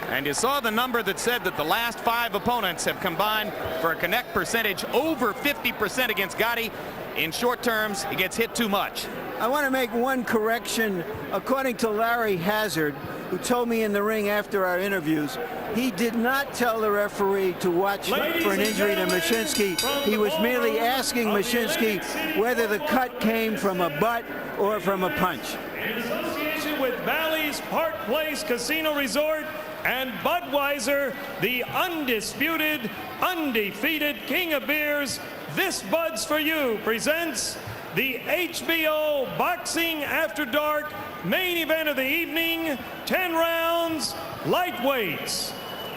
And you saw the number that said that the last 5 opponents have combined for a connect percentage over 50% against Gatti. In short terms, he gets hit too much. I want to make one correction. According to Larry Hazard, who told me in the ring after our interviews, he did not tell the referee to watch for an injury to Mashinsky. He was merely asking Mashinsky whether the cut came from a butt or from a punch. In association with Bally's Park Place Casino Resort and Budweiser, the undisputed, undefeated king of beers, this Bud's for You presents the HBO Boxing After Dark main event of the evening, 10 rounds, lightweights.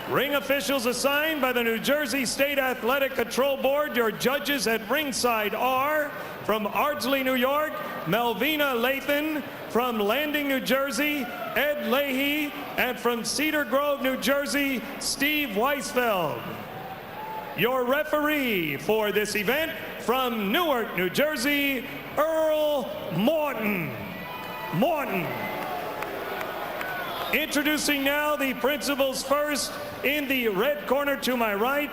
Ring officials assigned by the New Jersey State Athletic Control Board. Your judges at ringside are from Ardsley, New York, Melvina Lathan, from Landing, New Jersey, Ed Leahy, and from Cedar Grove, New Jersey, Steve Weisfeld. Your referee for this event from Newark, New Jersey, Earl Morton. Introducing now the principals first. In the red corner to my right,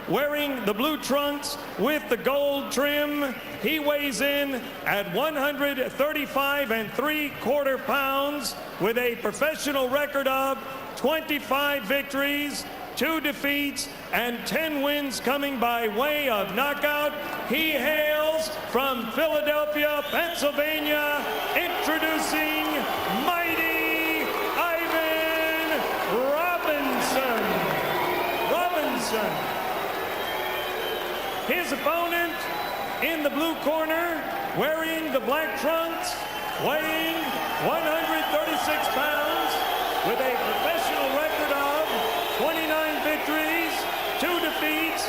wearing the blue trunks with the gold trim, he weighs in at 135 3/4 pounds with a professional record of 25 victories, 2 defeats, and 10 wins coming by way of knockout. He hails from Philadelphia, Pennsylvania, introducing mighty Ivan Robinson. His opponent in the blue corner, wearing the black trunks, weighing 136 pounds, with a professional record of 29 victories, 2 defeats,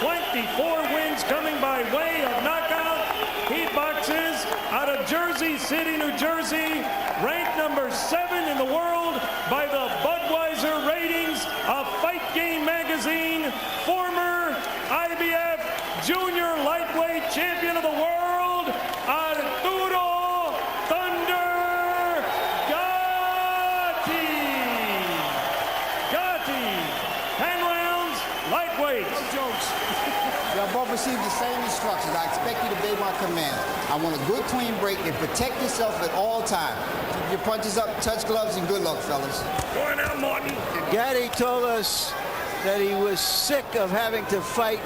24 wins coming by way of knockout. He boxes out of Jersey City, New Jersey, ranked number 7 in the world by the Budweiser ratings of Fight Game magazine, former IBF junior lightweight champion of the world, Arturo Thunder Gatti. 10 rounds, lightweight. No jokes. Y'all both received the same instructions. I expect you to obey my commands. I want a good, clean break and protect yourself at all times. Keep your punches up, touch gloves, and good luck, fellas. Going out, Morton. Gatti told us that he was sick of having to fight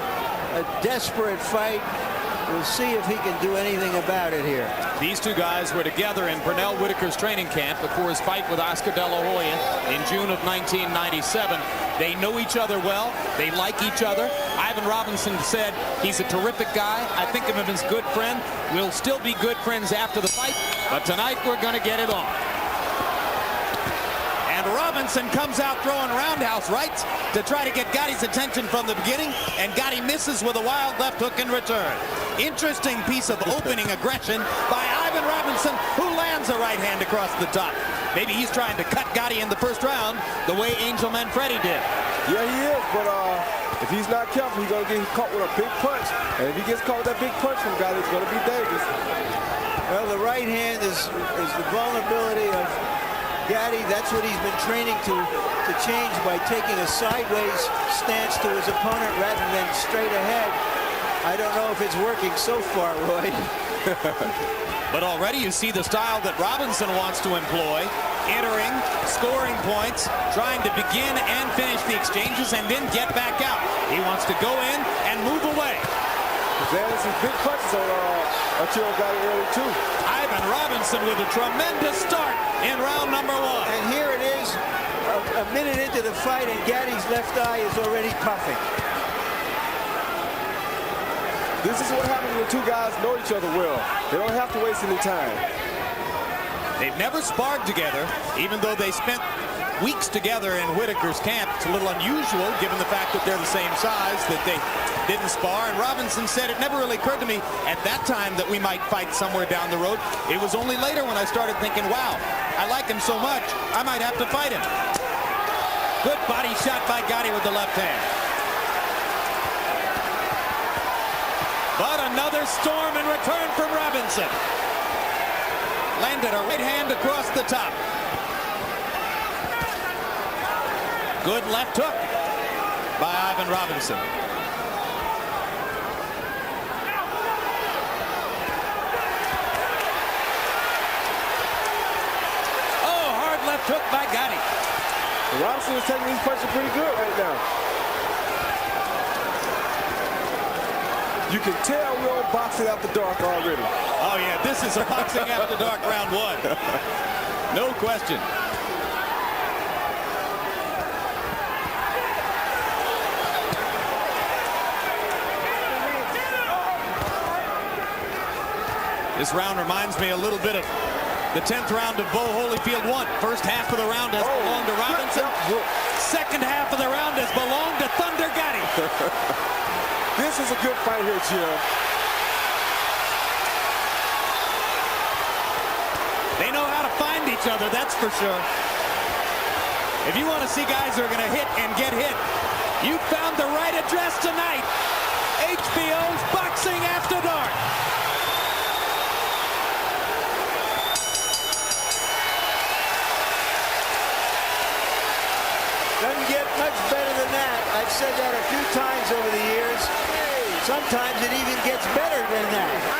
a desperate fight. We'll see if he can do anything about it here. These two guys were together in Pernell Whitaker's training camp before his fight with Oscar De La Hoya in June of 1997. They know each other well. They like each other. Ivan Robinson said he's a terrific guy. I think of him as a good friend. We'll still be good friends after the fight, but tonight we're going to get it on. And Robinson comes out throwing roundhouse rights to try to get Gatti's attention from the beginning, and Gatti misses with a wild left hook in return. Interesting piece of opening aggression by Ivan Robinson, who lands a right hand across the top. Maybe he's trying to cut Gatti in the first round the way Angel Manfredi did. Yeah, he is, but if he's not careful, he's going to get caught with a big punch. And if he gets caught with that big punch from Gatti, it's going to be dangerous. Well, the right hand is the vulnerability of Gatti. That's what he's been training to change by taking a sideways stance to his opponent rather than straight ahead. I don't know if it's working so far, Roy. But already you see the style that Robinson wants to employ, entering, scoring points, trying to begin and finish the exchanges, and then get back out. He wants to go in and move away. There's some big punches on Arturo Gatti early, too. Ivan Robinson with a tremendous start in round number 1. And here it is, a minute into the fight, and Gatti's left eye is already puffing. This is what happens when 2 guys know each other well. They don't have to waste any time. They've never sparred together, even though they spent weeks together in Whitaker's camp. It's a little unusual, given the fact that they're the same size, that they didn't spar. And Robinson said it never really occurred to me at that time that we might fight somewhere down the road. It was only later when I started thinking, wow, I like him so much, I might have to fight him. Good body shot by Gatti with the left hand. But another storm in return from Robinson. Landed a right hand across the top. Good left hook by Ivan Robinson. Oh, hard left hook by Gatti. Robinson is taking these punches pretty good right now. You can tell we're on boxing after dark already. Oh, yeah, this is a boxing after dark round 1. No question. This round reminds me a little bit of the 10th round of Bo Holyfield 1. First half of the round has belonged to Robinson. Second half of the round has belonged to Thunder Gatti. This is a good fight here, Jim. They know how to find each other, that's for sure. If you want to see guys who are going to hit and get hit, you found the right address tonight. HBO's Boxing After Dark. Doesn't get much better than that. I've said that a few times over the years. Sometimes it even gets better than that.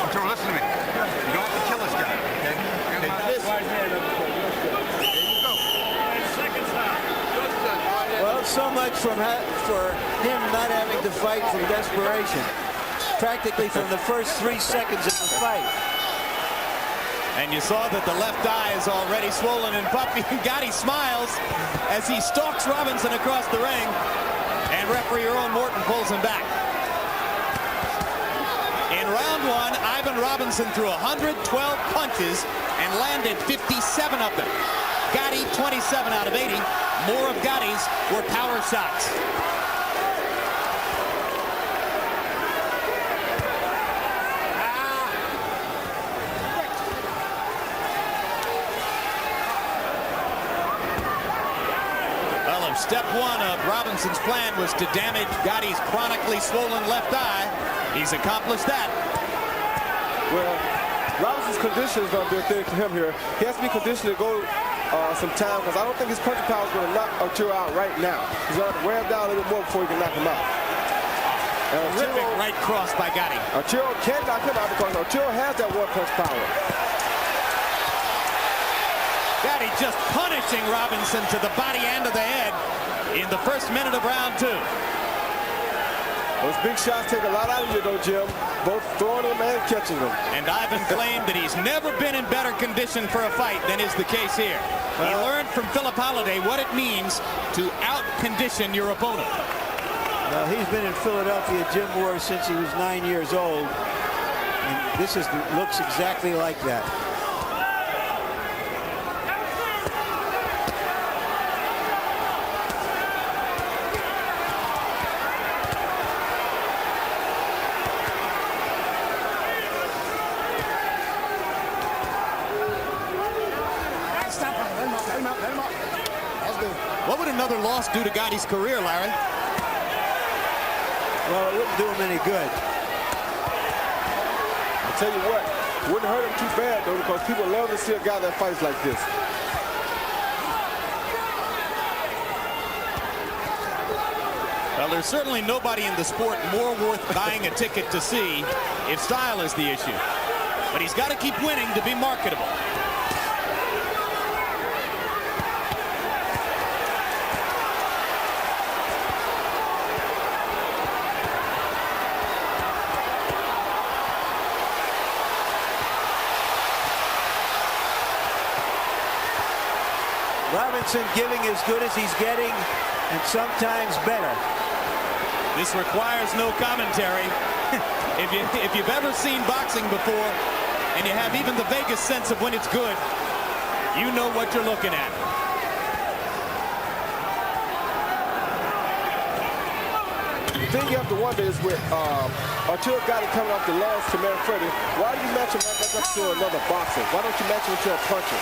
Arturo, listen to me. You don't have to kill this guy, okay? Well, so much for him not having to fight from desperation. Practically from the first 3 seconds of the fight. And you saw that the left eye is already swollen and puffy. Gatti smiles as he stalks Robinson across the ring. And referee Earl Morton pulls him back. In round 1, Ivan Robinson threw 112 punches and landed 57 of them. Gatti 27 out of 80. More of Gatti's were power shots. Well, if step 1 of Robinson's plan was to damage Gatti's chronically swollen left eye, he's accomplished that. Well, Robinson's condition is going to be a thing for him here. He has to be conditioned to go some time because I don't think his punching power is going to knock Arturo out right now. He's going to have to wear him down a little bit more before he can knock him out. Terrific right cross by Gatti. Arturo can't knock him out because Arturo has that one-punch power. Gatti just punishing Robinson to the body and to the head in the first minute of round 2. Those big shots take a lot out of you, though, Jim. Both throwing them and catching them. And Ivan claimed that he's never been in better condition for a fight than is the case here. He learned from Philip Holliday what it means to out-condition your opponent. Well, he's been in Philadelphia gym wars since he was 9 years old. And this looks exactly like that. What would another loss do to Gatti's career, Larry? Well, it wouldn't do him any good. I'll tell you what, it wouldn't hurt him too bad, though, because people love to see a guy that fights like this. Well, there's certainly nobody in the sport more worth buying a ticket to see if style is the issue. But he's got to keep winning to be marketable. Robinson giving as good as he's getting, and sometimes better. This requires no commentary. if you've ever seen boxing before, and you have even the vaguest sense of when it's good, you know what you're looking at. The thing you have to wonder is with Arturo Gatti coming off the loss to Melvina, why do you match him right back up to another boxer? Why don't you match him to a puncher?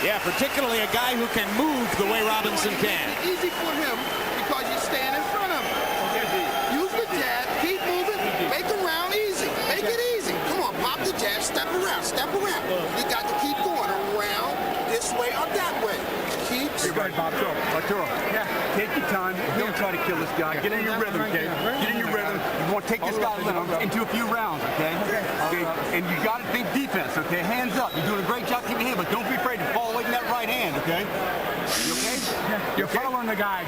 Yeah, particularly a guy who can move the way Robinson can. Easy for him because you stand in front of him. Use the jab, keep moving, make him round easy. Make it easy. Come on, pop the jab, step around, step around. You got to keep going around this way or that way. Keep Right, Bob. Arturo. Yeah. Take your time. Don't try to kill this guy. Get in your rhythm, okay? Get in your rhythm. You want to take this guy into a few rounds, okay? Okay. And you got to think defense, okay? Hands up. You're doing a great job keeping your hand, but don't be afraid to fall away from that right hand, okay? You okay? You're following the guy.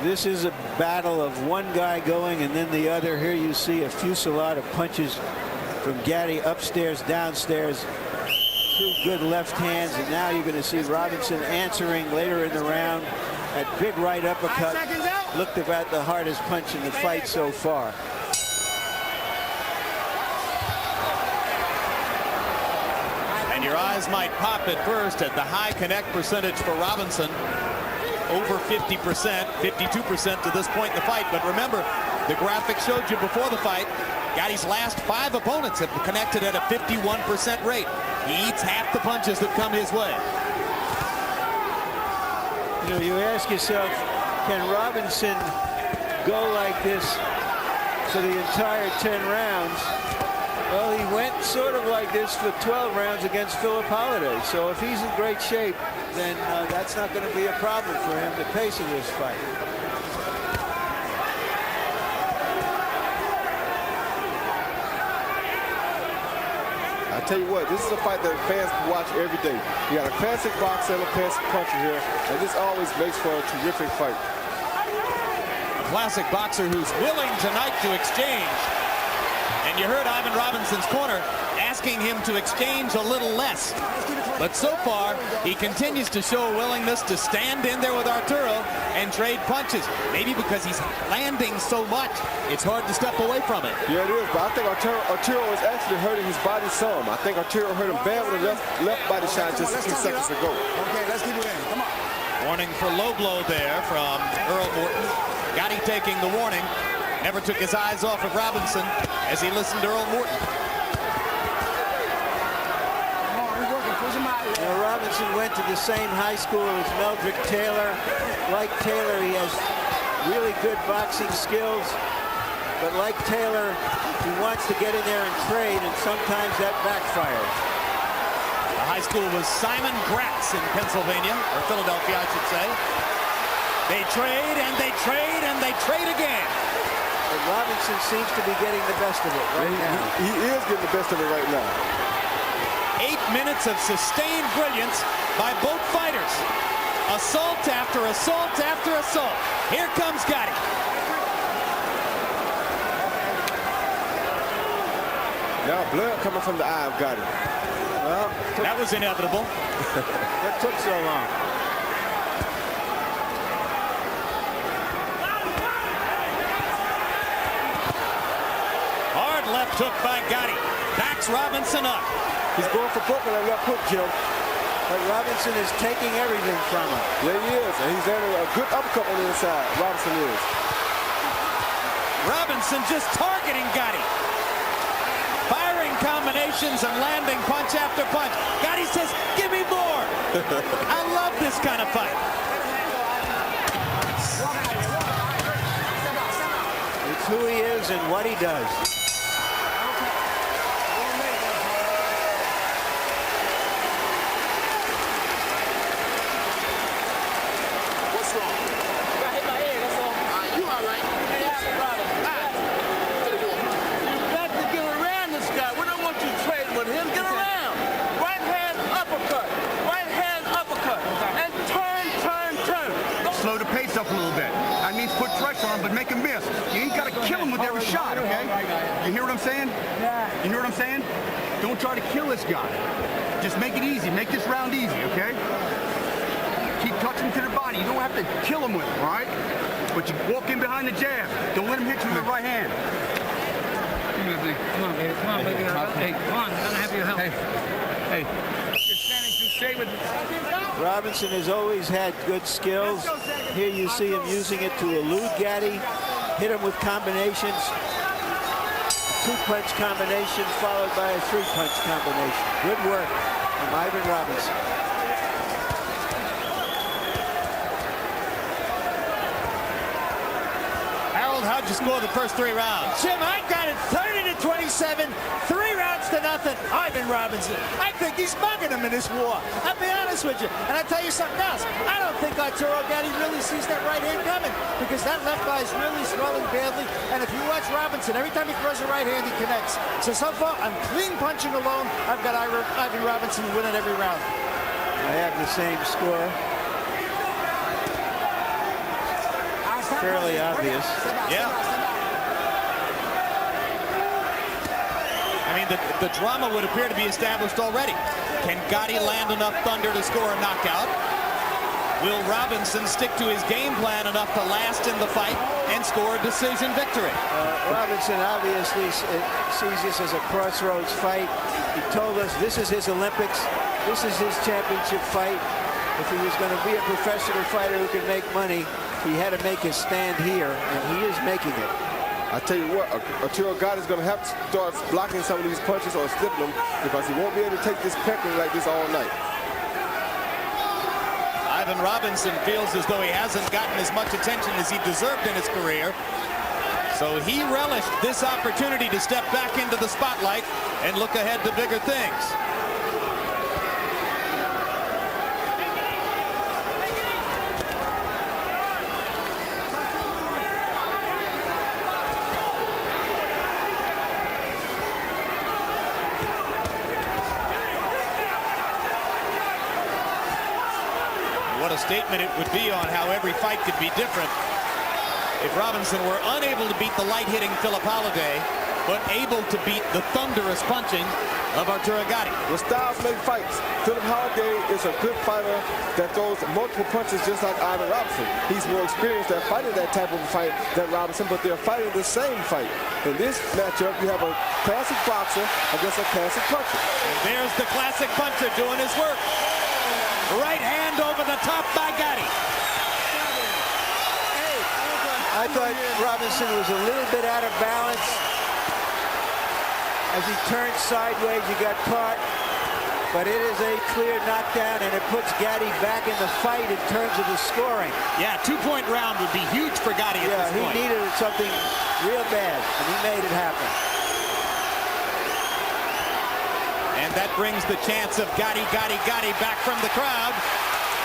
This is a battle of one guy going and then the other. Here you see a fusillade of punches from Gatti upstairs, downstairs. Two good left hands, and now you're going to see Robinson answering later in the round. That big right uppercut looked about the hardest punch in the fight so far. And your eyes might pop at first at the high connect percentage for Robinson. Over 50%, 52% to this point in the fight. But remember, the graphic showed you before the fight, Gatti's last 5 opponents have connected at a 51% rate. He eats half the punches that come his way. You know, you ask yourself, can Robinson go like this for the entire 10 rounds? Well, he went sort of like this for 12 rounds against Philip Holiday. So if he's in great shape, then that's not going to be a problem for him, the pace of this fight. I tell you what, this is a fight that fans can watch every day. You got a classic boxer and a classic puncher here, and this always makes for a terrific fight. A classic boxer who's willing tonight to exchange. And you heard Ivan Robinson's corner asking him to exchange a little less. But so far, he continues to show a willingness to stand in there with Arturo and trade punches. Maybe because he's landing so much, it's hard to step away from it. Yeah, it is, but I think Arturo is actually hurting his body some. I think Arturo hurt him bad with a left body shot just a few seconds ago. Okay, let's keep it in. Come on. Warning for low blow there from Earl Morton. Gatti taking the warning. Never took his eyes off of Robinson as he listened to Earl Morton. Now, Robinson went to the same high school as Meldrick Taylor. Like Taylor, he has really good boxing skills. But like Taylor, he wants to get in there and trade, and sometimes that backfires. The high school was Simon Gratz in Pennsylvania, or Philadelphia, I should say. They trade, and they trade, and they trade again. But Robinson seems to be getting the best of it right now. He is getting the best of it right now. 8 minutes of sustained brilliance by both fighters. Assault after assault after assault. Here comes Gatti. Now blood coming from the eye of Gatti. Well, That was inevitable. that took so long. Hard left hook by Gatti. Backs Robinson up. He's going for broke on that left hook, Jim. But Robinson is taking everything from him. Yeah, he is. And he's landing a good uppercut on the inside. Robinson is. Robinson just targeting Gatti. Firing combinations and landing punch after punch. Gatti says, give me more. I love this kind of fight. It's who he is and what he does. What's wrong? I hit my head, that's all. You all right? You got to get around this guy. We don't want you trading with him. Get around. Right hand uppercut. Right hand uppercut. And turn, turn, turn. Slow the pace up a little bit. That means put pressure on him, but make him miss. You ain't got to kill him with every shot, okay? You hear what I'm saying? Yeah. You hear what I'm saying? Don't try to kill this guy. Just make it easy. Make this round easy, okay? Keep touching to the body. You don't have to kill him with it, all right? But you walk in behind the jab. Don't let him hit you with the right hand. Come on, baby. Come on, baby. Hey, come on. I'm gonna have your help. Hey. You're standing too straight with me. Robinson has always had good skills. Here you see him using it to elude Gatti, hit him with combinations. Two-punch combination followed by a three-punch combination. Good work from Ivan Robinson. Harold, how'd you score the first 3 rounds? Jim, I got it 30-27, 3 rounds to nothing. Ivan Robinson. I think he's mugging him in this war. I'll be honest with you. And I'll tell you something else. I don't think Arturo Gatti really sees that right hand coming because that left eye is really swelling badly. And if you watch Robinson, every time he throws a right hand, he connects. So far, I'm clean punching alone. I've got Ivan Robinson winning every round. I have the same score. Fairly obvious. Yeah. I mean, the drama would appear to be established already. Can Gatti land enough thunder to score a knockout? Will Robinson stick to his game plan enough to last in the fight and score a decision victory? Robinson obviously sees this as a crossroads fight. He told us this is his Olympics. This is his championship fight. If he was going to be a professional fighter who could make money, he had to make his stand here, and he is making it. I tell you what, Arturo Gatti is going to have to start blocking some of these punches or slipping them because he won't be able to take this peppering like this all night. Ivan Robinson feels as though he hasn't gotten as much attention as he deserved in his career. So he relished this opportunity to step back into the spotlight and look ahead to bigger things. What a statement it would be on how every fight could be different if Robinson were unable to beat the light-hitting Philip Holliday, but able to beat the thunderous punching of Arturo Gatti. The styles make fights. Philip Holliday is a good fighter that throws multiple punches just like Ivan Robinson. He's more experienced at fighting that type of a fight than Robinson, but they're fighting the same fight. In this matchup, you have a classic boxer against a classic puncher. And there's the classic puncher doing his work. Right hand over the top by Gatti. I thought Robinson was a little bit out of balance. As he turned sideways, he got caught. But it is a clear knockdown, and it puts Gatti back in the fight in terms of the scoring. Yeah, 2-point round would be huge for Gatti at this point. He needed something real bad, and he made it happen. And that brings the chance of Gatti back from the crowd.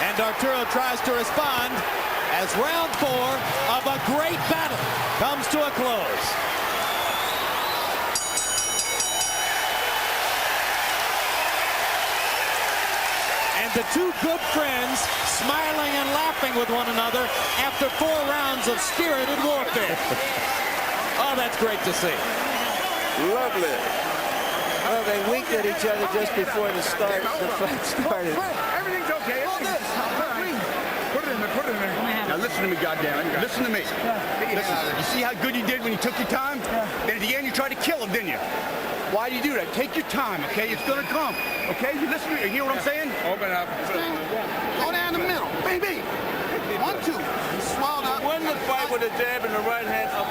And Arturo tries to respond as round 4 of a great battle comes to a close. And the two good friends smiling and laughing with one another after 4 rounds of spirited warfare. Oh, that's great to see. Lovely. Well, they winked at each other just before the fight started. Everything's okay. Put it in there. Put it in there. Now listen to me, goddammit. Listen to me. Listen. You see how good you did when you took your time? Then at the end you tried to kill him, didn't you? Why do you do that? Take your time, okay? It's gonna come. Okay? You listen to me. You hear what I'm saying? Open up. Go down the middle. Baby. 1-2. He swallowed up. Win the fight with a jab and the right hand up.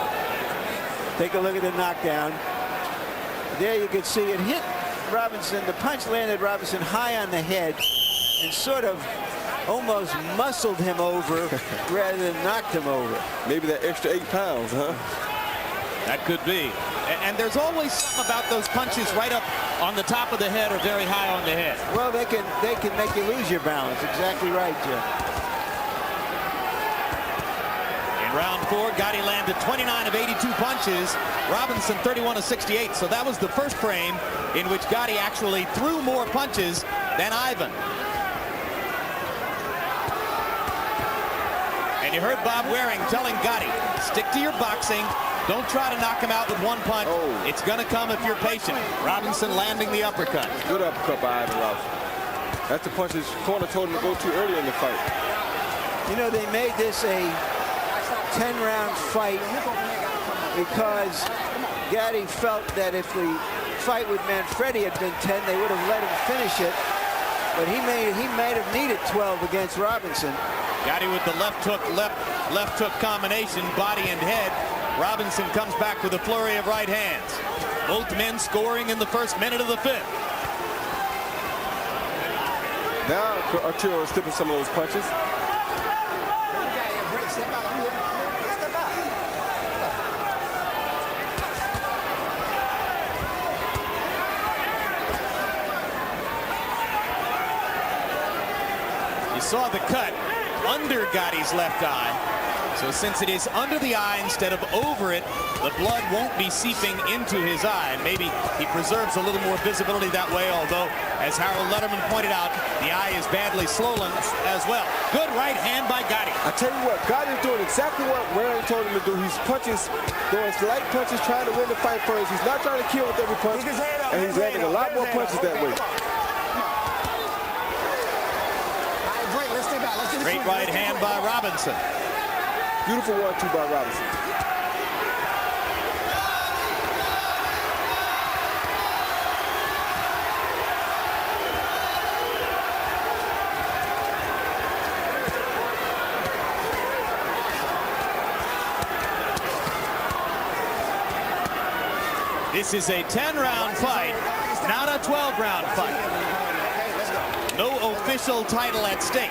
Take a look at the knockdown. There you can see it hit Robinson. The punch landed Robinson high on the head and sort of almost muscled him over rather than knocked him over. Maybe that extra 8 pounds, huh? That could be. And there's always something about those punches right up on the top of the head or very high on the head. Well, they can make you lose your balance. Exactly right, Jim. In round 4, Gatti landed 29 of 82 punches. Robinson 31 of 68. So that was the first frame in which Gatti actually threw more punches than Ivan. And you heard Bob Waring telling Gatti, stick to your boxing. Don't try to knock him out with one punch. Oh. It's going to come if you're patient. Robinson landing the uppercut. Good uppercut by Ivan Robinson. That's the punch his corner told him to go to early in the fight. You know, they made this a 10-round fight because Gatti felt that if the fight with Manfredi had been 10, they would have let him finish it. But he might have needed 12 against Robinson. Gatti with the left hook combination, body and head. Robinson comes back with a flurry of right hands. Both men scoring in the first minute of the fifth. Now Arturo is slipping some of those punches. You saw the cut under Gatti's left eye. So since it is under the eye instead of over it, the blood won't be seeping into his eye. And maybe he preserves a little more visibility that way, although, as Harold Letterman pointed out, the eye is badly swollen as well. Good right hand by Gatti. I tell you what, Gatti is doing exactly what Weird told him to do. He's punching, throwing light punches, trying to win the fight first. He's not trying to kill with every punch, and he's landing a lot more punches that way. Great right hand by Robinson. Beautiful 1-2 by Robinson. This is a 10-round fight, not a 12-round fight. No official title at stake.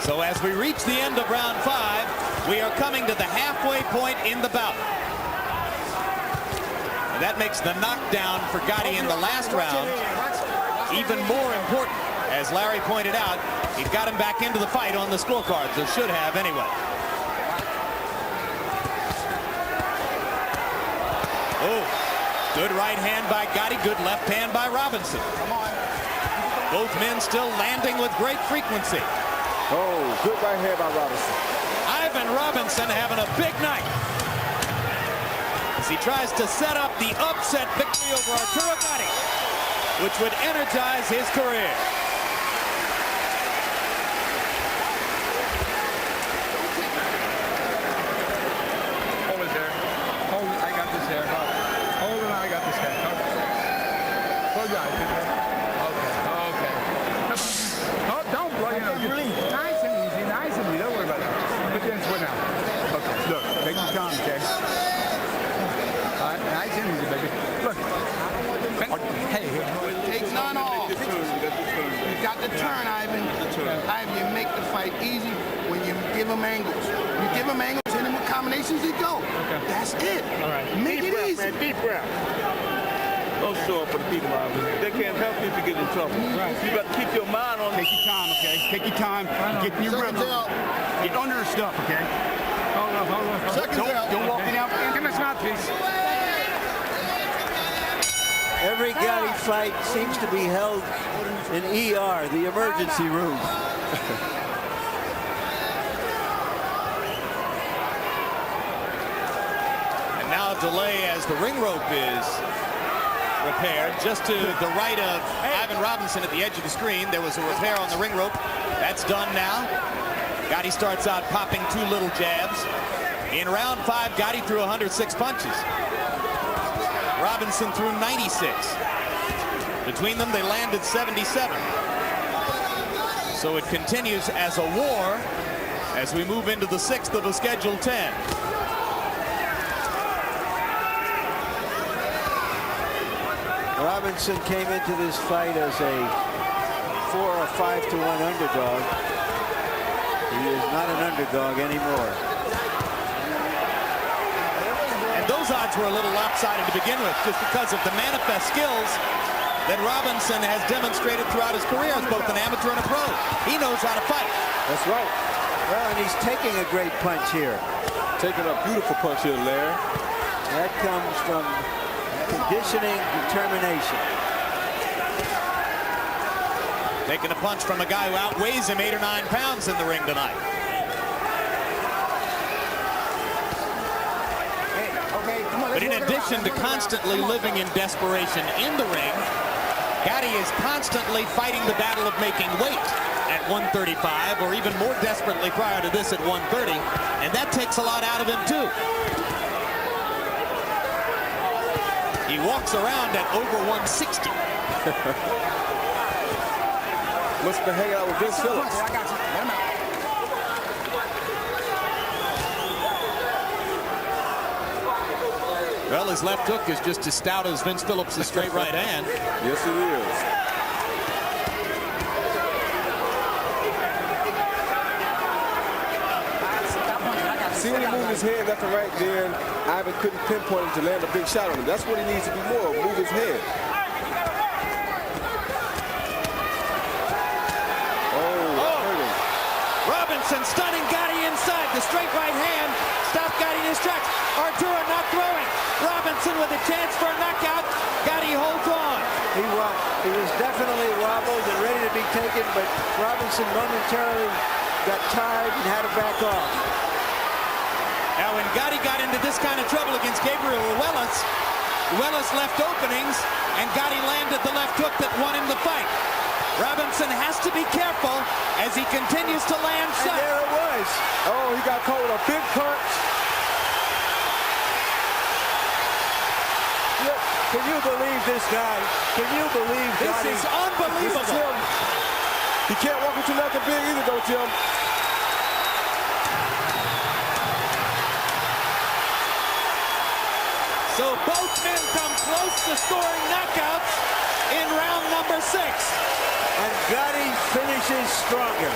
So as we reach the end of round 5, we are coming to the halfway point in the bout. And that makes the knockdown for Gatti in the last round even more important. As Larry pointed out, he got him back into the fight on the scorecards, or should have anyway. Oh, good right hand by Gatti, good left hand by Robinson. Both men still landing with great frequency. Oh, good right hand by Robinson. Ivan Robinson having a big night as he tries to set up the upset victory over Arturo Gatti, which would energize his career. Hold it there. Hold it. I got this hair. Hold it. I got this hair. Close your eyes. Okay. Oh, don't blow your nose. Nice and easy. Nice and easy. Don't worry about that. Put your hands now. Okay. Look. Take your time, okay? All right. Nice and easy, baby. Look. Hey. Take none off. You got the turn, Ivan. Ivan, you make the fight easy when you give him angles. You give him angles, hit him with combinations, he go. Okay. That's it. All right. Make Deep it breath, easy. man. Deep breath. Don't show up for the people out there. They can't help you if you get in trouble. Right. You got to keep your mind on. Take your time, okay? Take your time. Get in your rhythm. Get under the stuff, okay? Hold on. Don't walk me out. Give me a mouthpiece. Every Gatti fight seems to be held in ER, the emergency room. And now a delay as the ring rope is repaired. Just to the right of Ivan Robinson at the edge of the screen, there was a repair on the ring rope. That's done now. Gatti starts out popping 2 little jabs. In round 5, Gatti threw 106 punches. Robinson threw 96. Between them, they landed 77. So it continues as a war as we move into the 6th of a scheduled 10. Robinson came into this fight as a 4 or 5-1 underdog. He is not an underdog anymore. And those odds were a little lopsided to begin with, just because of the manifest skills that Robinson has demonstrated throughout his career as both an amateur and a pro. He knows how to fight. That's right. Well, and he's taking a great punch here. Taking a beautiful punch here, Larry. That comes from conditioning, determination. Taking a punch from a guy who outweighs him 8 or 9 pounds in the ring tonight. But in addition to constantly living in desperation in the ring, Gatti is constantly fighting the battle of making weight at 135, or even more desperately prior to this at 130, and that takes a lot out of him too. He walks around at over 160. Must have been hanging out with Vince Phillips. I got you. Let him out. Well, his left hook is just as stout as Vince Phillips' straight right hand. Yes, it is. See when he moved his head left and right, then Ivan couldn't pinpoint him to land a big shot on him. That's what he needs to do more, move his head. Robinson stunning Gatti inside. The straight right hand stopped Gatti in his tracks. Arturo not throwing. Robinson with a chance for a knockout. Gatti holds on. He was definitely wobbled and ready to be taken, but Robinson momentarily got tired and had to back off. Now, when Gatti got into this kind of trouble against Gabriel Ruelas left openings, and Gatti landed the left hook that won him the fight. Robinson has to be careful as he continues to land shots. And there it was. Oh, he got caught with a big punch. Look, can you believe this guy? Can you believe this Gatti? is unbelievable. This is him. He can't walk into nothing big either, though, Jim. So both men come close to scoring knockouts in round number 6. And Gatti finishes stronger.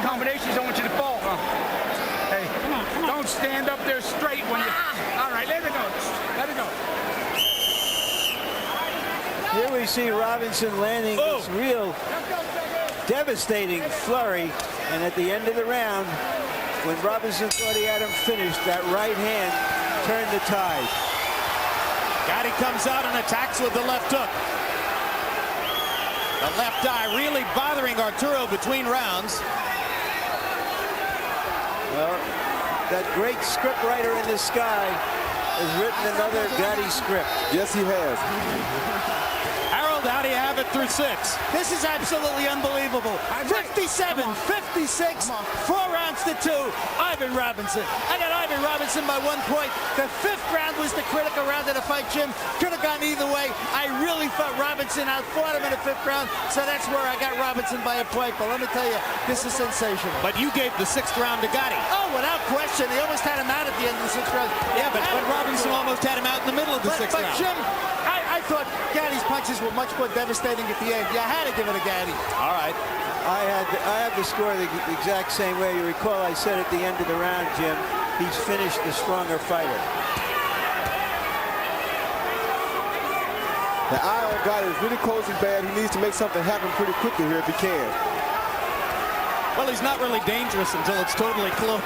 Combinations, I want you to fall. Hey, don't stand up there straight when you... All right, let it go. Let it go. Here we see Robinson landing this real devastating flurry. And at the end of the round, when Robinson thought he had him finished, that right hand turned the tide. Gatti comes out and attacks with the left hook. The left eye really bothering Arturo between rounds. Well, that great script writer in the sky has written another Gatti script. Yes, he has. Harold, how do you have it through 6? This is absolutely unbelievable. 57, 56, 4 rounds to 2. Ivan Robinson. I got Ivan Robinson by 1 point. The 5th round was the critical round of the fight, Jim. Could have gone either way. I really thought Robinson outfought him in the 5th round, so that's where I got Robinson by a point. But let me tell you, this is sensational. But you gave the 6th round to Gatti. Oh, without question. They almost had him out at the end of the 6th round. Yeah, but Robinson almost had him out in the middle of the 6th round. But Jim, I thought Gatti's punches were much more devastating at the end. You had to give it to Gatti. All right. I had the score the exact same way. You recall I said at the end of the round, Jim, he's finished the stronger fighter. The eye on Gatti is really closing bad. He needs to make something happen pretty quickly here if he can. Well, he's not really dangerous until it's totally closed.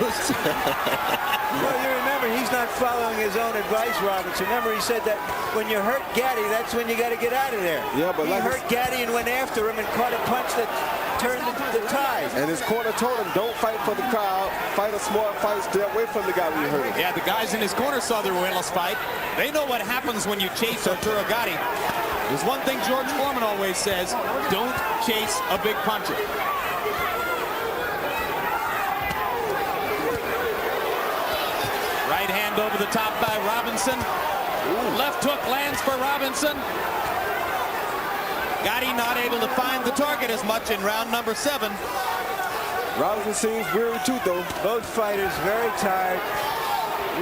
Well, you remember, he's not following his own advice, Robinson. Remember, he said that when you hurt Gatti, that's when you got to get out of there. Yeah, but he hurt Gatti and went after him and caught a punch that turned the tide. And his corner told him, don't fight for the crowd. Fight a smart fight. Stay away from the guy when you hurt him. Yeah, the guys in his corner saw the Ruelas fight. They know what happens when you chase Arturo Gatti. There's one thing George Foreman always says, don't chase a big puncher. Right hand over the top by Robinson. Left hook lands for Robinson. Gatti not able to find the target as much in round number 7. Robinson seems weary too, though. Both fighters very tired.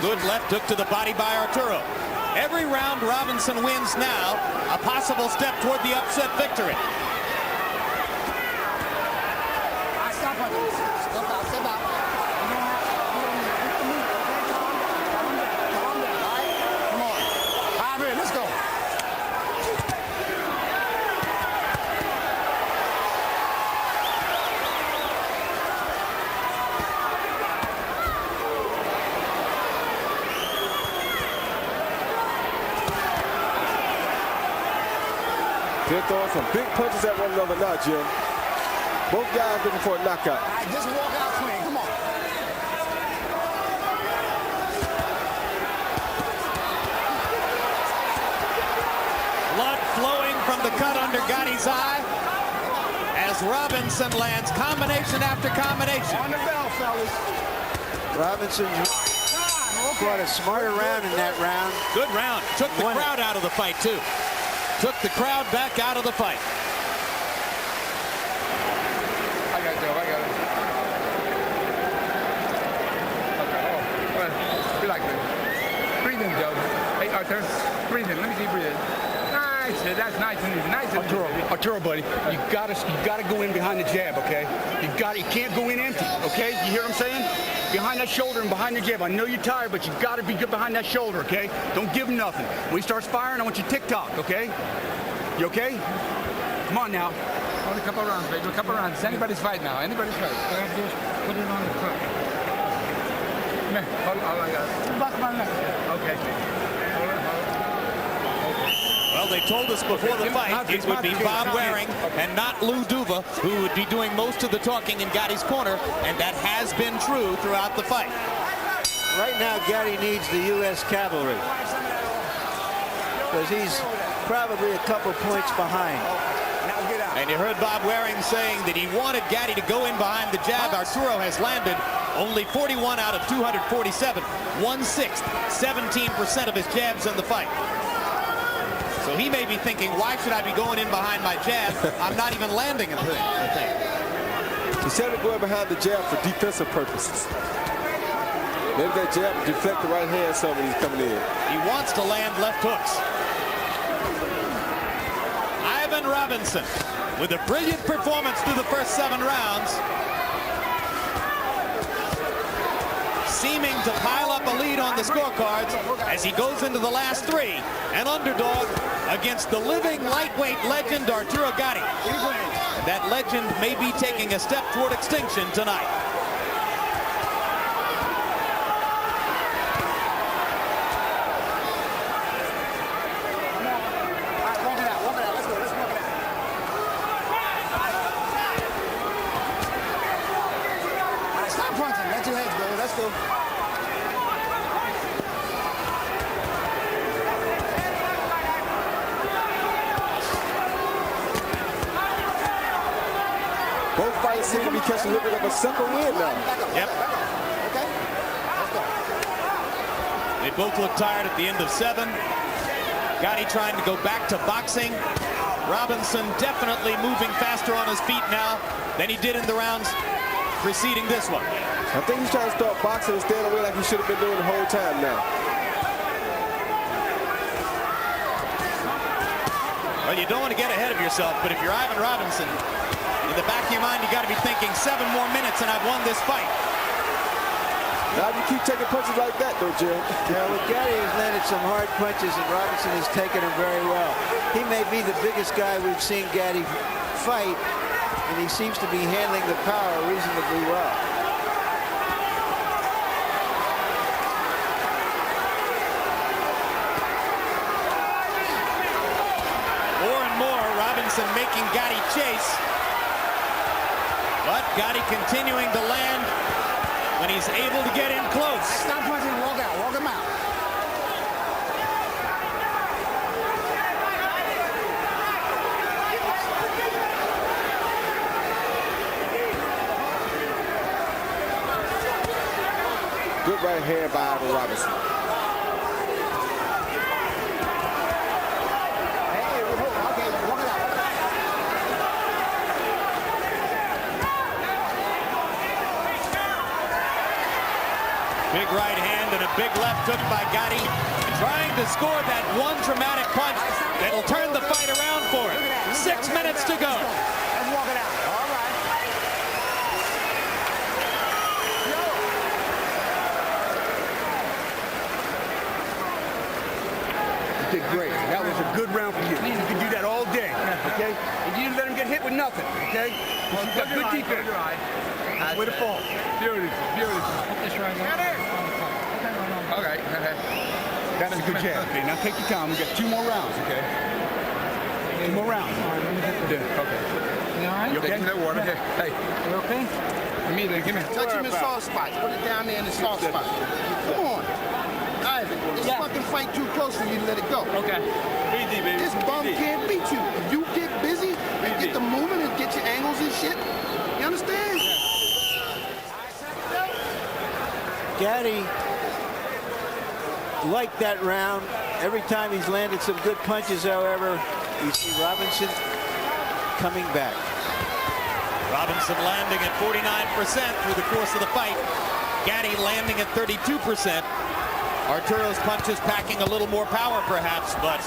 Good left hook to the body by Arturo. Every round Robinson wins now, a possible step toward the upset victory. Step out, step out. Come on. Ivan, let's go. They're throwing some big punches at one another now, Jim. Both guys looking for a knockout. All right, just walk out clean. Come on. Blood flowing from the cut under Gotti's eye as Robinson lands combination after combination. On the bell, fellas. Robinson fought a smarter round in that round. Good round. Took the crowd out of the fight, too. Took the crowd back out of the fight. I got it, Joe. I got it. Okay, oh, well, relax, baby. Breathe in, Joe. Hey, Arthur, breathe in. Let me see you breathe in. Nice. That's nice and easy. Nice and easy. Arturo, buddy, you gotta go in behind the jab, okay? You can't go in empty, okay? You hear what I'm saying? Behind that shoulder and behind the jab. I know you're tired, but you gotta be good behind that shoulder, okay? Don't give him nothing. When he starts firing, I want you tick-tock, okay? You okay? Come on now. Only a couple rounds, baby. A couple rounds. It's anybody's fight now. Anybody's fight. All I have to do is put it on the crook. Come here. Hold on. I got it. Back my neck. Okay. Well, they told us before the fight it would be Bob Waring and not Lou Duva who would be doing most of the talking in Gotti's corner, and that has been true throughout the fight. Right now, Gatti needs the U.S. cavalry because he's probably a couple points behind. And you heard Bob Waring saying that he wanted Gatti to go in behind the jab. Arturo has landed only 41 out of 247, 1/6, 17% of his jabs in the fight. So he may be thinking, why should I be going in behind my jab? I'm not even landing a thing. He said to go behind the jab for defensive purposes. Maybe that jab will deflect the right hand some when he's coming in. He wants to land left hooks. Ivan Robinson with a brilliant performance through the first 7 rounds. Seeming to pile up a lead on the scorecards as he goes into the last 3. An underdog against the living lightweight legend Arturo Gatti. That legend may be taking a step toward extinction tonight. Both fighters seem to be catching a little bit of a second wind now. Yep. Okay. Let's go. They both look tired at the end of 7. Gatti trying to go back to boxing. Robinson definitely moving faster on his feet now than he did in the rounds preceding this one. I think he's trying to start boxing and staying away like he should have been doing the whole time now. Well, you don't want to get ahead of yourself, but if you're Ivan Robinson, in the back of your mind, you got to be thinking 7 more minutes and I've won this fight. Now you keep taking punches like that, though, Jim. Yeah, well, Gatti has landed some hard punches, and Robinson has taken them very well. He may be the biggest guy we've seen Gatti fight, and he seems to be handling the power reasonably well. More and more, Robinson making Gatti chase. But Gatti continuing to land when he's able to get in close. Stop punching and walk out. Walk him out. Good right hand by Ivan Robinson. Big right hand and a big left hook by Gatti, trying to score that one dramatic punch that'll turn the fight around for him. 6 minutes to go. Let's walk it out. All right. You did great. That was a good round for you. You can do that all day, okay? And you didn't let him get hit with nothing, okay? You've got good defense. Way to fall. Beautiful, beautiful. Okay. That's a good jab. Okay, now take your time. We got 2 more rounds, okay? 2 more rounds. Yeah, okay. You all right? You okay? Give me that water. Hey, You okay? give me. Touch him in soft spots. Put it down there in the soft spot. Come on. Ivan, this fucking fight too close for you to let it go. Okay. BD, baby. This bum can't beat you. If you get busy and get the movement and get your angles and shit, you understand? Gatti liked that round. Every time he's landed some good punches, however, you see Robinson coming back. Robinson landing at 49% through the course of the fight. Gatti landing at 32%. Arturo's punches packing a little more power perhaps, but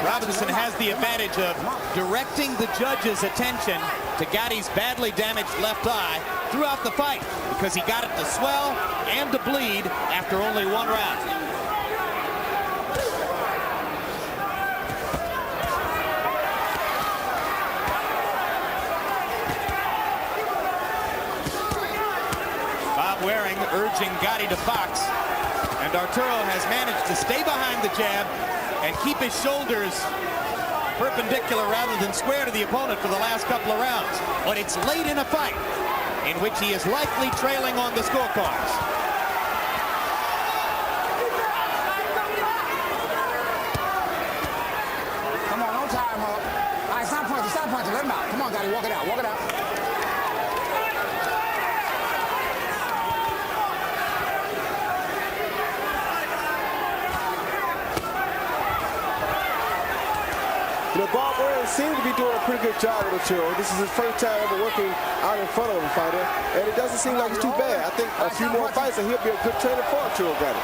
Robinson has the advantage of directing the judge's attention to Gatti's badly damaged left eye throughout the fight because he got it to swell and to bleed after only 1 round. Bob Waring urging Gatti to box. And Arturo has managed to stay behind the jab and keep his shoulders perpendicular rather than square to the opponent for the last couple of rounds. But it's late in a fight in which he is likely trailing on the scorecards. Come on, don't tie him up. All right, stop punching, let him out. Come on, Gatti, walk it out, walk it out. You know, Bob Earl seems to be doing a pretty good job with Arturo. This is his first time ever working out in front of a fighter, and it doesn't seem like it's too bad. I think a few more fights and he'll be a good trainer for Arturo Gatti.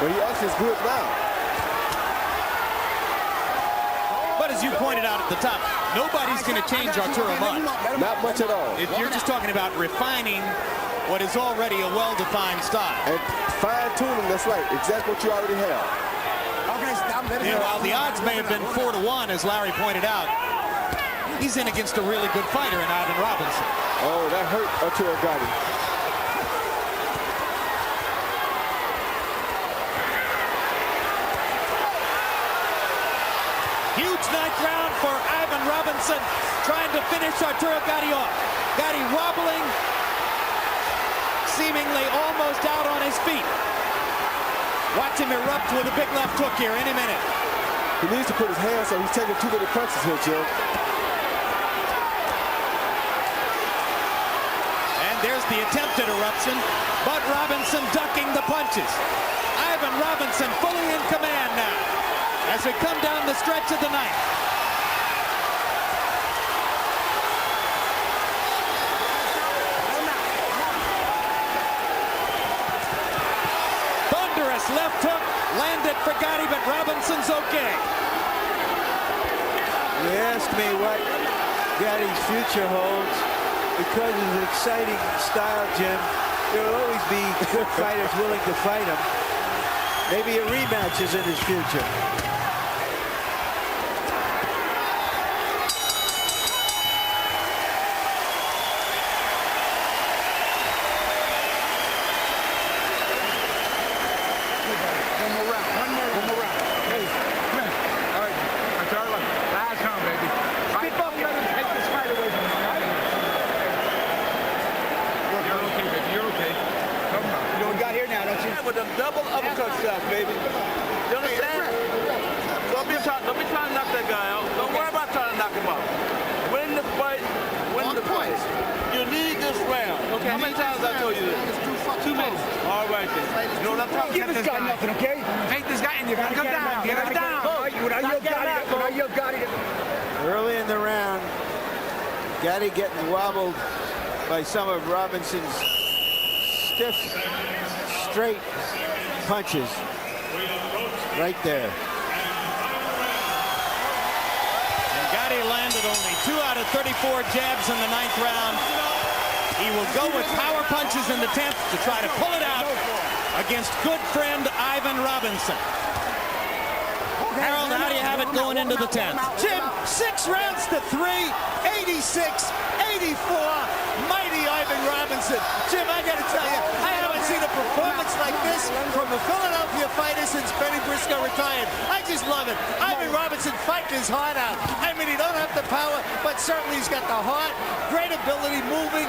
But he actually is good now. But as you pointed out at the top, nobody's going to change Arturo much. Not much at all. If you're just talking about refining what is already a well-defined style. And fine-tuning, that's right, exactly what you already have. You know, while the odds may have been 4-1, as Larry pointed out, he's in against a really good fighter in Ivan Robinson. Oh, that hurt Arturo Gatti. Huge 9th round for Ivan Robinson, trying to finish Arturo Gatti off. Gatti wobbling, seemingly almost out on his feet. Watch him erupt with a big left hook here any minute. He needs to put his hands up. He's taking too many punches here, Jim. And there's the attempted eruption, but Robinson ducking the punches. Ivan Robinson fully in command now as we come down the stretch of the ninth. Left hook landed for Gatti, but Robinson's okay. You ask me what Gatti's future holds. Because of his exciting style, Jim, there will always be good fighters willing to fight him. Maybe a rematch is in his future. With them double uppercut shots, baby. You understand? Don't be trying to knock that guy out. Don't worry about trying to knock him out. Win the fight. Win the fight. You need this round. Okay. How many times I told you this? 2 minutes. All right then. You know what I'm talking about? Give this guy nothing, okay? Take this guy and you gotta go down. You gotta go down. Early in the round, Gatti getting wobbled by some of Robinson's stiff, straight punches. Right there. And Gatti landed only 2 out of 34 jabs in the 9th round. He will go with power punches in the 10th to try to pull it out against good friend Ivan Robinson. Harold, how do you have it going into the 10th? Jim, 6 rounds to 3, 86, 84. Mighty Ivan Robinson. Jim, I got to tell you, I haven't seen a performance like this from the Philadelphia fighter since Benny Briscoe retired. I just love it. Ivan Robinson fighting knocked his heart out. I mean, he don't have the power, but certainly he's got the heart, great ability, moving,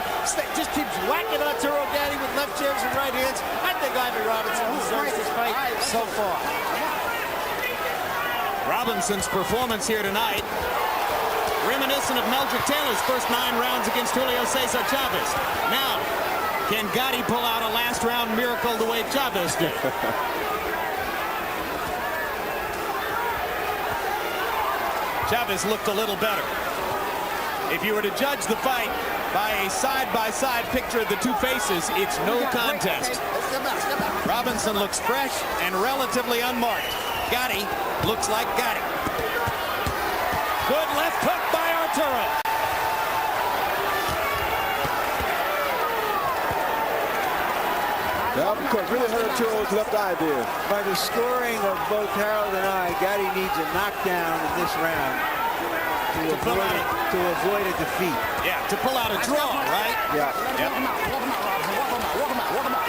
just keeps whacking Arturo Gatti with left jabs and right hands. I think Ivan Robinson deserves this fight so far. Robinson's performance here tonight, reminiscent of Meldrick Taylor's first 9 rounds against Julio Cesar Chavez. Now, can Gatti pull out a last round miracle the way Chavez did? Chavez looked a little better. If you were to judge the fight by a side-by-side picture of the two faces, it's no contest. Robinson looks fresh and relatively unmarked. Gatti looks like Gatti. Good left hook by Arturo. That uppercut really hurt Arturo's left eye there. By the scoring of both Harold and I, Gatti needs a knockdown in this round to avoid a defeat. Yeah, to pull out a draw, right? Yeah. Yep. Walk him out.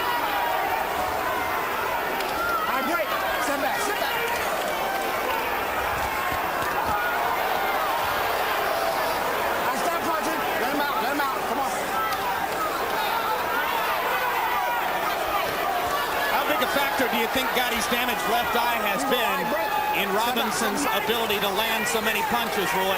All right, break. Step back. I stop punching. Let him out. Come on. How big a factor do you think Gatti's damaged left eye has been in Robinson's ability to land so many punches, Roy?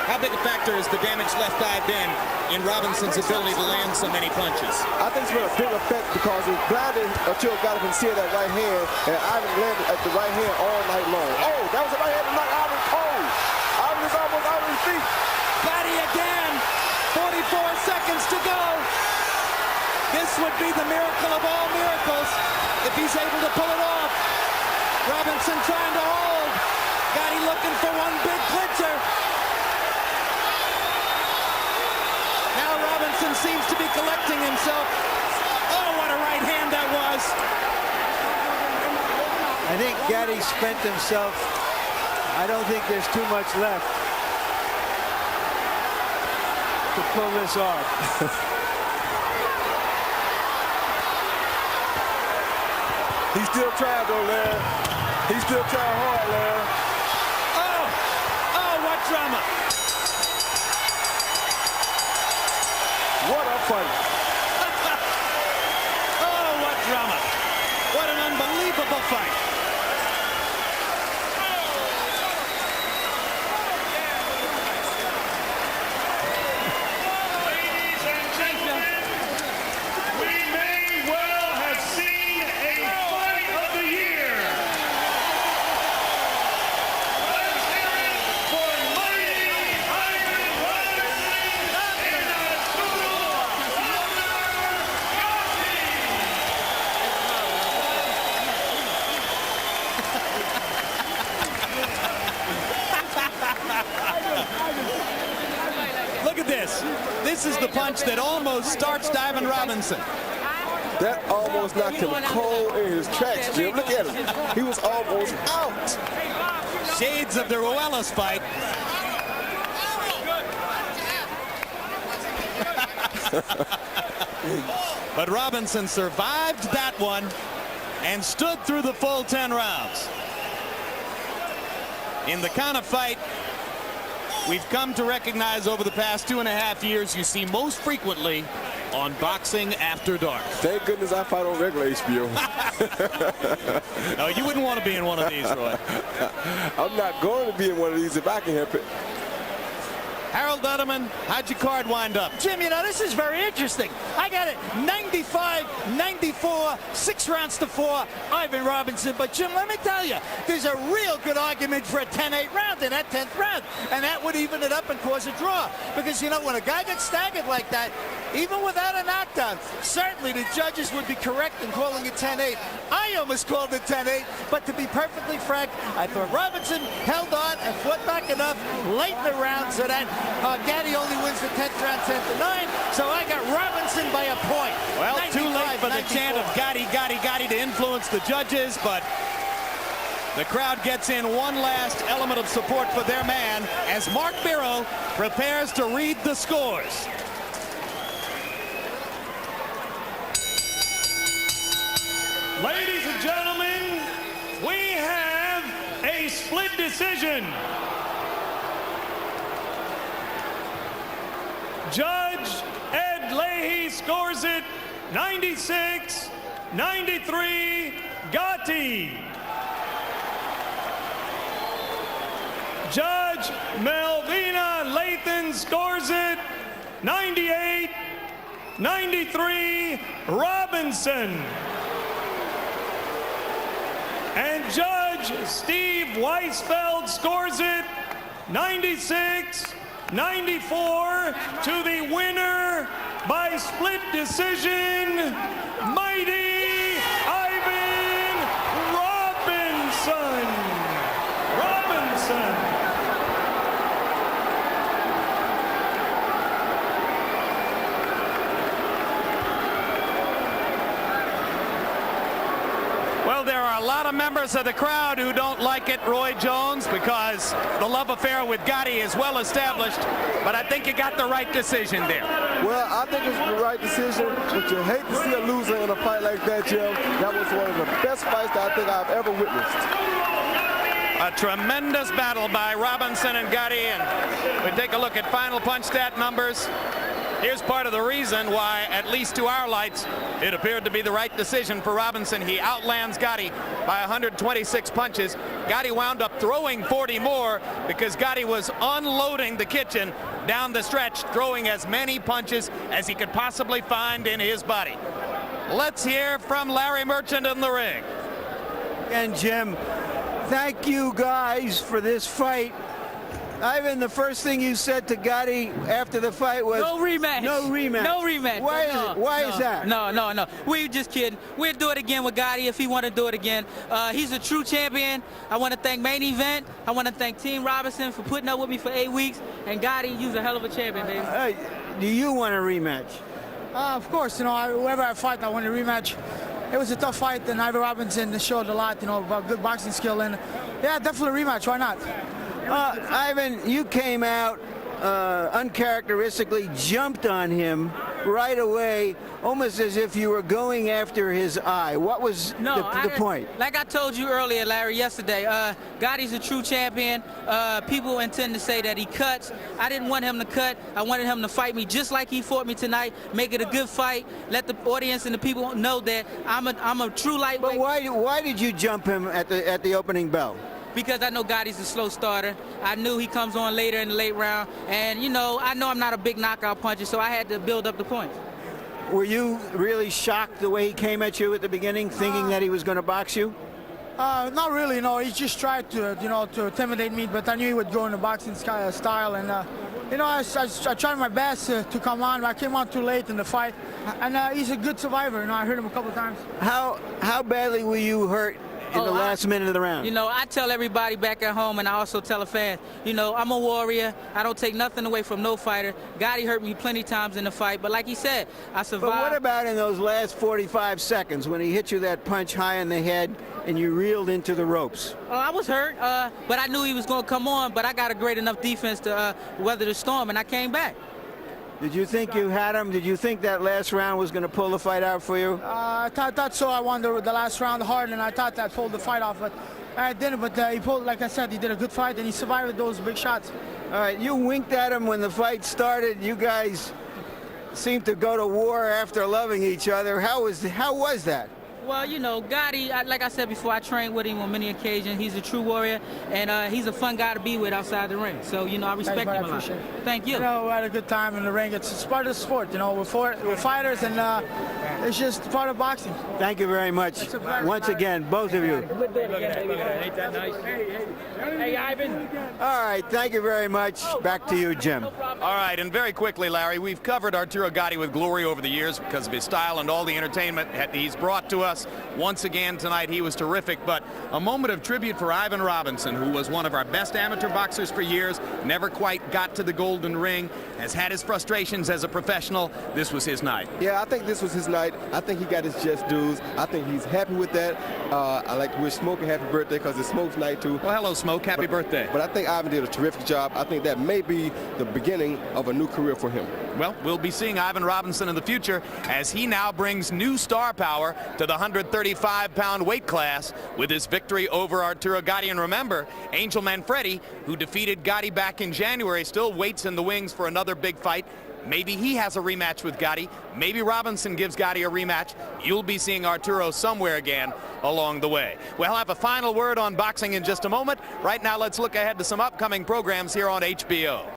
How big a factor has the damaged left eye been in Robinson's ability to land so many punches? I think it's been a big effect because it blinded Arturo Gatti from seeing that right hand, and Ivan landed at the right hand all night long. Oh, that was a right hand to knock Ivan cold. Ivan is almost out of his feet. Gatti again. 44 seconds to go. This would be the miracle of all miracles if he's able to pull it off. Robinson trying to hold. Gatti looking for one big clincher. Now Robinson seems to be collecting himself. Oh, what a right hand that was. I think Gatti spent himself. I don't think there's too much left to pull this off. He's still trying though, Larry. He's still trying hard, Larry. Oh, what drama. What a fight. Oh, what drama. What an unbelievable fight. Ladies and gentlemen, we may well have seen a fight of the year. Let's hear it for mighty Ivan Robinson and Arturo Look at this. This is the punch that almost starts Ivan Robinson. That almost knocked him cold in his tracks, Jim. Look at him. He was almost out. Shades of the Ruelas fight. But Robinson survived that one and stood through the full 10 rounds. In the kind of fight we've come to recognize over the past 2.5 years, you see most frequently on Boxing After Dark. Thank goodness I fight on regular HBO. No, you wouldn't want to be in one of these, Roy. I'm not going to be in one of these if I can help it. Harold Utterman, how'd your card wind up? Jim, you know, this is very interesting. I got it 95-94, 6 rounds to 4, Ivan Robinson. But, Jim, let me tell you, there's a real good argument for a 10-8 round in that 10th round. And that would even it up and cause a draw. Because, you know, when a guy gets staggered like that, even without a knockdown, certainly the judges would be correct in calling it 10-8. I almost called it 10-8, but to be perfectly frank, I thought Robinson held on and fought back enough late in the round so that Gatti only wins the 10th round 10-9, so I got Robinson by a point. Well, too late for the chant of Gatti, Gatti, Gatti to influence the judges, but the crowd gets in one last element of support for their man as Mark Biro prepares to read the scores. Ladies and gentlemen, we have a a split decision. Judge Ed Leahy scores it 96-93, Gatti. Judge Melvina Lathan scores it 98-93, Robinson. And Judge Steve Weisfeld scores it 96-94 to the winner by split decision, mighty Ivan Robinson. Well, there are a lot of members of the crowd who don't like it, Roy Jones, because the love affair with Gatti is well established, but I think you got the right decision there. Well, I think it's the right decision, but you hate to see a loser in a fight like that, Jim. That was one of the best fights that I think I've ever witnessed. A tremendous battle by Robinson and Gatti, and we take a look at final punch stat numbers. Here's part of the reason why, at least to our lights, it appeared to be the right decision for Robinson. He outlands Gatti by 126 punches. Gatti wound up throwing 40 more because Gatti was unloading the kitchen down the stretch, throwing as many punches as he could possibly find in his body. Let's hear from Larry Merchant in the ring. And Jim, thank you guys for this fight. Ivan, the first thing you said to Gatti after the fight was no rematch. No rematch. No rematch. Why is that? No. We're just kidding. We'll do it again with Gatti if he want to do it again. He's a true champion. I want to thank Main Event. I want to thank Team Robinson for putting up with me for 8 weeks. And Gatti, you're a hell of a champion, baby. Do you want a rematch? Of course. Whoever I fight, I want a rematch. It was a tough fight, and Ivan Robinson showed a lot, about good boxing skill. And yeah, definitely a rematch. Why not? Ivan, you came out uncharacteristically, jumped on him right away, almost as if you were going after his eye. What was the point? Like I told you earlier, Larry, yesterday, Gotti's a true champion. People intend to say that he cuts. I didn't want him to cut. I wanted him to fight me just like he fought me tonight, make it a good fight, let the audience and the people know that I'm a true lightweight. But why did you jump him at the opening bell? Because I know Gotti's a slow starter. I knew he comes on later in the late round. And, I know I'm not a big knockout puncher, so I had to build up the points. Were you really shocked the way he came at you at the beginning, thinking that he was going to box you? Not really, no. He just tried to, to intimidate me, but I knew he would go in the boxing style. And, I tried my best to come on, but I came on too late in the fight. And he's a good survivor. I hurt him a couple times. How badly were you hurt in the last minute of the round? I tell everybody back at home, and I also tell the fans, I'm a warrior. I don't take nothing away from no fighter. Gatti hurt me plenty times in the fight, but like he said, I survived. But what about in those last 45 seconds when he hit you that punch high in the head and you reeled into the ropes? I was hurt, but I knew he was going to come on, but I got a great enough defense to weather the storm, and I came back. Did you think you had him? Did you think that last round was going to pull the fight out for you? I thought so. I won the last round hard, and I thought that pulled the fight off, but I didn't. But he pulled, like I said, he did a good fight, and he survived with those big shots. All right, you winked at him when the fight started. You guys seemed to go to war after loving each other. How was that? Well, Gatti, like I said before, I trained with him on many occasions. He's a true warrior, and he's a fun guy to be with outside the ring. So, I respect him a lot. Thank you. We had a good time in the ring. It's part of the sport. We're fighters, and it's just part of boxing. Thank you very much. Once again, both of you. Ain't that nice? Hey, Ivan. All right, thank you very much. Back to you, Jim. All right, and very quickly, Larry, we've covered Arturo Gatti with glory over the years because of his style and all the entertainment he's brought to us. Once again tonight, he was terrific, but a moment of tribute for Ivan Robinson, who was one of our best amateur boxers for years, never quite got to the golden ring, has had his frustrations as a professional. This was his night. Yeah, I think this was his night. fight. I think he got his just dues. I think he's happy with that. I like to wish Smoke a happy birthday because it's Smoke's night too. Well, hello, Smoke. Happy birthday. But I think Ivan did a terrific job. I think that may be the beginning of a new career for him. Well, we'll be seeing Ivan Robinson in the future as he now brings new star power to the 135-pound weight class with his victory over Arturo Gatti. And remember, Angel Manfredi, who defeated Gatti back in January, still waits in the wings for another big fight. Maybe he has a rematch with Gatti. Maybe Robinson gives Gatti a rematch. You'll be seeing Arturo somewhere again along the way. We'll have a final word on boxing in just a moment. Right now, let's look ahead to some upcoming programs here on HBO.